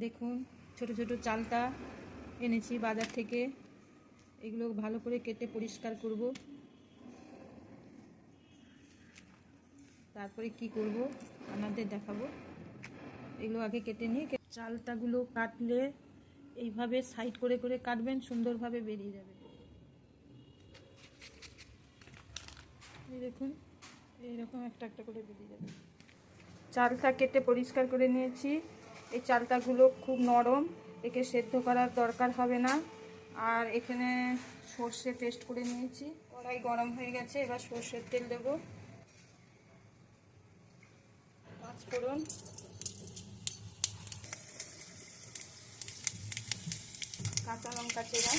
দেখুন ছোট ছোট চালটা এনেছি বাজার থেকে। এগুলো ভালো করে কেটে পরিষ্কার করব, তারপরে কি করব আপনাদের দেখাবো। এগুলো আগে কেটে নিয়ে চালটাগুলো কাটলে এইভাবে সাইড করে করে কাটবেন, সুন্দরভাবে বেরিয়ে যাবে। এই দেখুন এইরকম একটা একটা করে বেরিয়ে যাবে। চালটা কেটে পরিষ্কার করে নিয়েছি। এই চালটাগুলো খুব নরম, একে সেদ্ধ করার দরকার হবে না। আর এখানে সর্ষে পেস্ট করে নিয়েছি। কড়াই গরম হয়ে গেছে, এবার সর্ষের তেল দেব, পাঁচফোড়ন, কাঁচা লঙ্কা চেরা,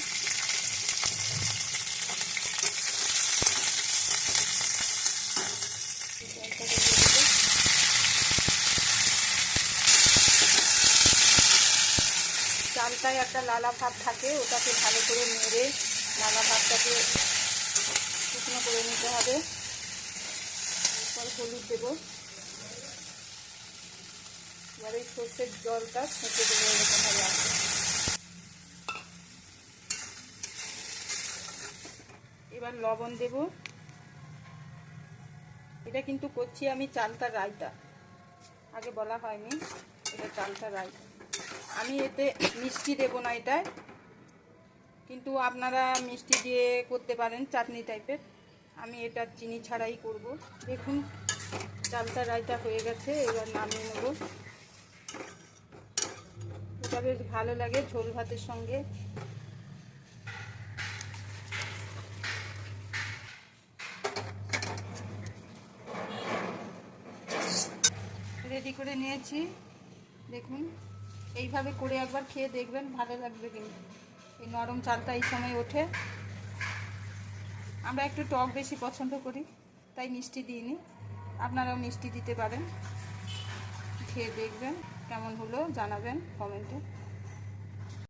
চালটায় একটা লালা ভাব থাকে, ওটাকে ভালো করে নেড়ে লালা ভাবটাকে শুকনো করে নিতে হবে। এরপর হলুদ দেব, এবার এই সর্ষের জলটা ছেঁচে দেবো এরকমভাবে আসে। এবার লবণ দেব। এটা কিন্তু করছি আমি চালতার রায়তা, আগে বলা হয়নি, এটা চালতার রায়তা। আমি এতে মিষ্টি দেব না এটায়, কিন্তু আপনারা মিষ্টি দিয়ে করতে পারেন চাটনি টাইপের। আমি এটা চিনি ছাড়াই করব। দেখুন চালতার রায়তা হয়ে গেছে, এবার নামিয়ে নেব। এটা বেশ ভালো লাগে ঝোল ভাতের সঙ্গে। রেডি করে নিয়েছি, দেখুন এইভাবে করে একবার খেয়ে দেখবেন, ভালো লাগবে। কিন্তু এই নরম চালটা এই সময় ওঠে। আমরা একটু টক বেশি পছন্দ করি, তাই মিষ্টি দিইনি, আপনারাও মিষ্টি দিতে পারেন। খেয়ে দেখবেন কেমন হলো জানাবেন কমেন্টে।